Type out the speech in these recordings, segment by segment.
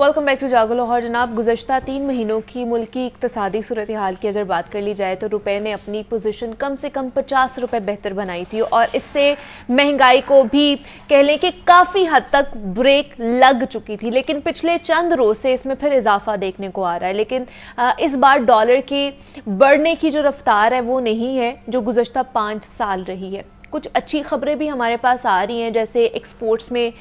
Welcome back to जागो लाहौर। जनाब, गुज़श्ता 3 महीनों की मुल्की इक़्तिसादी सूरत हाल की अगर बात कर ली जाए तो रुपए ने अपनी पोजीशन कम से कम 50 रुपए बेहतर बनाई थी और इससे महंगाई को भी कह लें कि काफ़ी हद तक ब्रेक लग चुकी थी, लेकिन पिछले चंद रोज़ से इसमें फिर इजाफा देखने को आ रहा है। लेकिन इस बार डॉलर की बढ़ने की जो रफ्तार है वो नहीं है जो गुज़श्ता 5 साल रही है। कुछ अच्छी खबरें भी हमारे पास आ रही हैं, जैसे एक्सपोर्ट्स में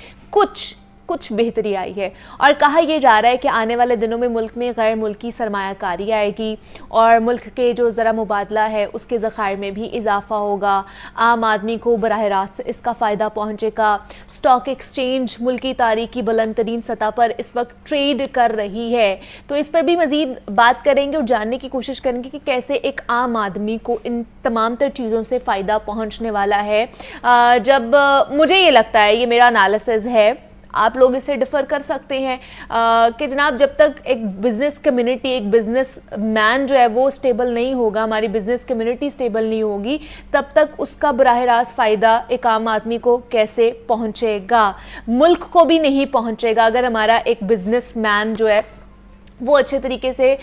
कुछ बेहतरी आई है और कहा यह जा रहा है कि आने वाले दिनों में मुल्क में गैर मुल्की सरमायाकारी आएगी और मुल्क के जो ज़रा मुबादला है उसके ज़खायर में भी इजाफा होगा। आम आदमी को बराह रास्त इसका फ़ायदा पहुँचेगा। स्टॉक एक्सचेंज मुल्की तारीख की बुलंद तरीन सतह पर इस वक्त ट्रेड कर रही है, तो इस पर भी मज़ीद बात करेंगे और जानने की कोशिश करेंगे कि कैसे एक आम आदमी को इन तमाम तर चीज़ों से फ़ायदा पहुँचने वाला है। जब मुझे ये लगता है, ये मेरा एनालिसिस है, आप लोग इसे डिफ़र कर सकते हैं कि जनाब जब तक एक बिज़नेस कम्युनिटी, एक बिज़नेस मैन जो है वो स्टेबल नहीं होगा, हमारी बिज़नेस कम्युनिटी स्टेबल नहीं होगी, तब तक उसका बराह रास्त फ़ायदा एक आम आदमी को कैसे पहुंचेगा, मुल्क को भी नहीं पहुंचेगा अगर हमारा एक बिज़नेस मैन जो है वो अच्छे तरीके से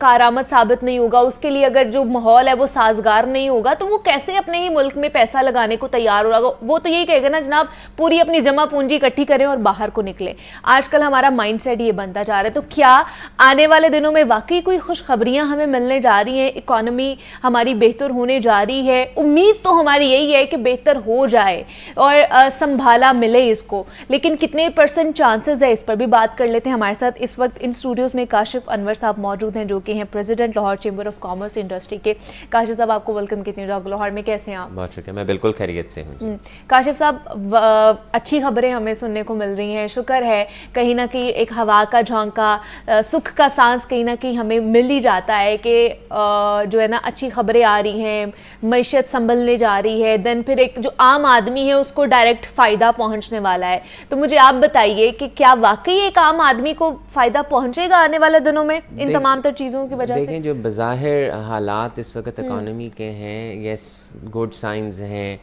कारामद साबित नहीं होगा, उसके लिए अगर जो माहौल है वो साजगार नहीं होगा तो वो कैसे अपने ही मुल्क में पैसा लगाने को तैयार होगा। वो तो यही कहेगा ना जनाब पूरी अपनी जमा पूंजी इकट्ठी करें और बाहर को निकले। आजकल हमारा माइंडसेट ये बनता जा रहा है। तो क्या आने वाले दिनों में वाकई कोई खुशखबरियां हमें मिलने जा रही हैं, इकॉनमी हमारी बेहतर होने जा रही है? उम्मीद तो हमारी यही है कि बेहतर हो जाए और संभाला मिले इसको, लेकिन कितने % चांसेस है इस पर भी बात कर लेते हैं। हमारे साथ इस वक्त इन स्टूडियोज में काशिफ अनवर साहब मौजूद हैं जो कि हैं president Lahore chamber of commerce industry के। काशिफ साहब, आपको वेलकम कहती हूँ जागो लाहौर में। कैसे हैं आप? बहुत शुक्रिया, मैं बिल्कुल खैरियत से हूँ। काशिफ साहब, अच्छी खबरें हमें सुनने को मिल रही हैं, शुक्र है। कहीं ना कहीं एक हवा का झोंका, सुख का सांस कहीं ना कहीं हमें मिल ही जाता है कि जो है ना अच्छी खबरें आ रही हैं, मईशत संभलने जा रही है, देन फिर एक जो आम आदमी है उसको डायरेक्ट फ़ायदा पहुँचने वाला है। तो मुझे आप बताइए कि क्या वाकई एक आम आदमी को फ़ायदा पहुंचेगा आने वाले दिनों में इन तमाम तर चीज़ों की वजह से? देखें, जो बज़ाहिर हालात इस वक्त इकॉनमी के हैं, यस गुड साइंस हैं,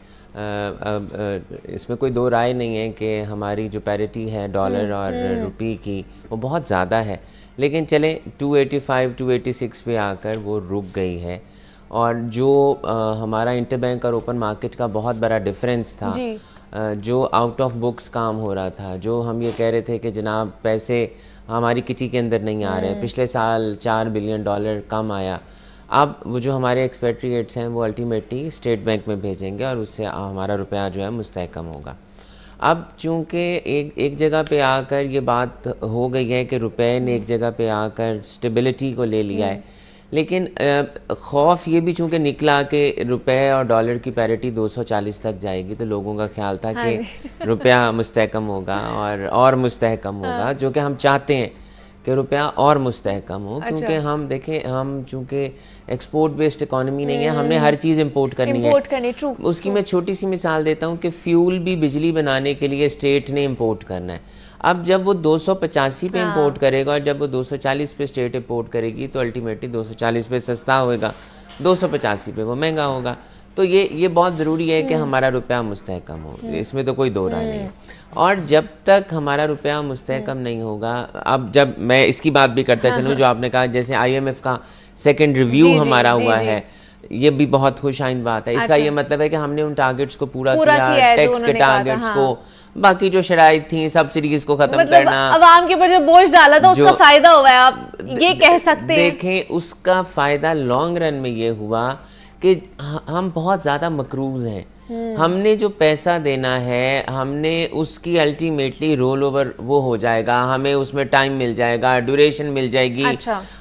इसमें कोई दो राय नहीं है कि हमारी जो पैरिटी है डॉलर और रुपये की वो बहुत ज़्यादा है, लेकिन चलें 285 286 पे आकर वो रुक गई है। और जो हमारा इंटरबैंक और ओपन मार्केट का बहुत बड़ा डिफरेंस था, जो आउट ऑफ बुक्स काम हो रहा था, जो हम ये कह रहे थे कि जनाब पैसे हमारी किटी के अंदर नहीं आ रहे हैं, पिछले साल $4 बिलियन कम आया, अब वो जो हमारे एक्सपेट्रिएट्स हैं वो अल्टीमेटली स्टेट बैंक में भेजेंगे और उससे हमारा रुपया जो है मुस्तहकम होगा। अब चूँकि एक जगह पे आकर ये बात हो गई है कि रुपए ने एक जगह पे आकर स्टेबिलिटी को ले लिया है, लेकिन खौफ ये भी चूँकि निकला कि रुपए और डॉलर की पैरिटी 240 तक जाएगी, तो लोगों का ख्याल था कि रुपया मुस्तहकम होगा और मुस्तहकम होगा, जो कि हम चाहते हैं कि रुपया और मुस्तहकम हो। क्योंकि हम देखें, हम चूँकि एक्सपोर्ट बेस्ड इकॉनमी नहीं है, हमने हर चीज़ इंपोर्ट करनी है। उसकी मैं छोटी सी मिसाल देता हूँ कि फ्यूल भी बिजली बनाने के लिए स्टेट ने इंपोर्ट करना है। अब जब वो 285 पे इंपोर्ट करेगा और जब वो 240 पे स्टेट इंपोर्ट करेगी तो अल्टीमेटली 240 पे सस्ता होएगा, 285 पे वो महंगा होगा। तो ये बहुत ज़रूरी है कि हमारा रुपया मुस्तहकम हो, इसमें तो कोई दो राय नहीं है। और जब तक हमारा रुपया मुस्तहकम नहीं होगा, अब जब मैं इसकी बात भी करता चलूँ, जो आपने कहा जैसे IMF का सेकेंड रिव्यू हमारा हुआ है, ये भी बहुत खुशाइंद बात है। इसका ये मतलब है कि हमने उन टारगेट्स को पूरा किया, टैक्स के टारगेट्स को, बाकी जो शराइत थी, सब्सिडीज को खत्म करना, अवाम के ऊपर जो बोझ डाला था उसका फायदा हुआ है, आप ये कह सकते हैं। देखें, उसका फायदा लॉन्ग रन में ये हुआ कि हम बहुत ज़्यादा मकरूज हैं। हमने जो पैसा देना है, हमने उसकी अल्टीमेटली रोल ओवर वो हो जाएगा, हमें उसमें टाइम मिल जाएगा, ड्यूरेशन मिल जाएगी।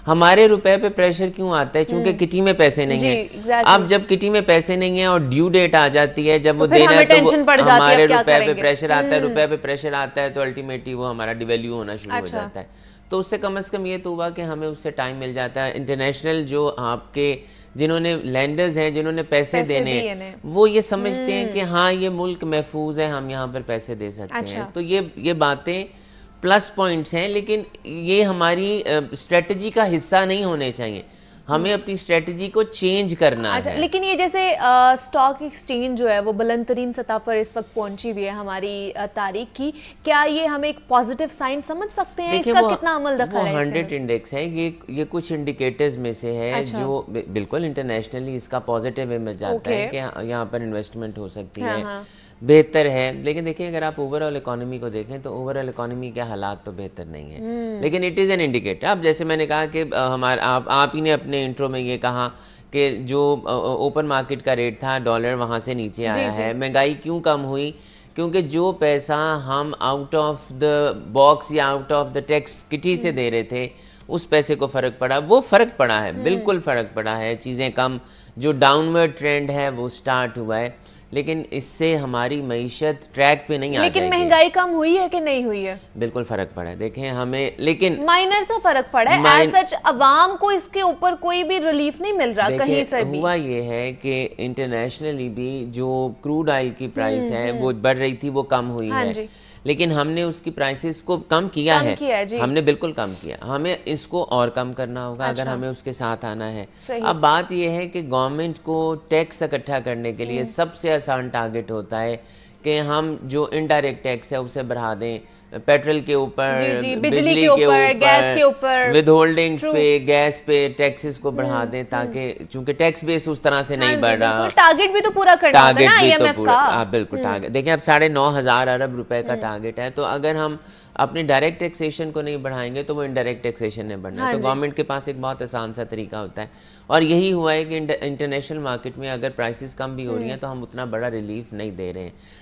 हमारे रुपए पे प्रेशर क्यों आता है? क्योंकि किटी में पैसे नहीं है। अब जब किटी में पैसे नहीं है और ड्यू डेट आ जाती है, जब वो देना है तो हमारे रुपए पे प्रेशर आता है। रुपए पे प्रेशर आता है तो अल्टीमेटली वो हमारा डिवैल्यू होना शुरू हो जाता है। तो उससे कम से कम ये तो हुआ कि हमें उससे टाइम मिल जाता है। इंटरनेशनल जो आपके जिन्होंने लैंडर्स हैं, जिन्होंने पैसे देने, वो ये समझते हैं कि हाँ ये मुल्क महफूज है, हम यहाँ पर पैसे दे सकते हैं। तो ये बातें प्लस पॉइंट्स हैं, लेकिन ये हमारी स्ट्रेटजी का हिस्सा नहीं होने चाहिए। हमें अपनी स्ट्रेटजी को चेंज करना अच्छा, है। लेकिन ये जैसे स्टॉक एक्सचेंज जो है वो बुलंद तरीन सतह पर इस वक्त पहुंची हुई है हमारी तारीख की, क्या ये हम एक पॉजिटिव साइन समझ सकते हैं? देखिए इसका कितना अमल वो दखल है 100 इंडेक्स है, ये कुछ इंडिकेटर्स में से है अच्छा। जो बिल्कुल इंटरनेशनली इसका पॉजिटिव इमेज जाता है कि यहाँ पर इन्वेस्टमेंट हो सकती है, बेहतर है। लेकिन देखिए अगर आप ओवरऑल इकोनॉमी को देखें तो ओवरऑल इकोनॉमी के हालात तो बेहतर नहीं है, लेकिन इट इज़ एन इंडिकेटर। अब जैसे मैंने कहा कि हमारा आप ही ने अपने इंट्रो में ये कहा कि जो ओपन मार्केट का रेट था डॉलर वहाँ से नीचे आया है। महंगाई क्यों कम हुई? क्योंकि जो पैसा हम आउट ऑफ द बॉक्स या out of the tax kitty से दे रहे थे उस पैसे को फ़र्क पड़ा, वो फ़र्क पड़ा है, बिल्कुल फ़र्क पड़ा है। चीज़ें कम, जो डाउनवर्ड ट्रेंड है वो स्टार्ट हुआ है, लेकिन इससे हमारी मईशत ट्रैक पे नहीं आ जाएगी। लेकिन महंगाई कम हुई है कि नहीं हुई है? बिल्कुल फ़र्क पड़ा है, देखें हमें, लेकिन माइनर सा फर्क पड़ा है। एज सच अवाम को इसके ऊपर कोई भी रिलीफ नहीं मिल रहा कहीं से भी। हुआ ये है कि इंटरनेशनली भी जो क्रूड ऑयल की प्राइस है वो बढ़ रही थी, वो कम हुई है, लेकिन हमने उसकी प्राइसेस को कम किया है, हमने बिल्कुल कम किया। हमें इसको और कम करना होगा अगर हमें उसके साथ आना है। अब बात यह है कि गवर्नमेंट को टैक्स इकट्ठा करने के लिए सबसे आसान टारगेट होता है कि हम जो इनडायरेक्ट टैक्स है उसे बढ़ा दें, पेट्रोल के ऊपर, बिजली के ऊपर, गैस के ऊपर, विद होल्डिंग्स पे, गैस पे टैक्सेस को बढ़ा दें, ताकि चूंकि टैक्स बेस उस तरह से नहीं बढ़ रहा। टारगेट भी तो पूरा करना होगा ना IMF का। बिल्कुल टारगेट, देखिए अब 9,500 अरब रुपए का टारगेट है, तो अगर हम अपनी डायरेक्ट टैक्सेशन को नहीं बढ़ाएंगे तो वो इनडायरेक्ट टैक्सेशन ने बढ़ना है। तो गवर्नमेंट के पास एक बहुत आसान सा तरीका होता है, और यही हुआ है कि इंटरनेशनल मार्केट में अगर प्राइसेस कम भी हो रही हैं तो हम उतना बड़ा रिलीफ नहीं दे रहे हैं।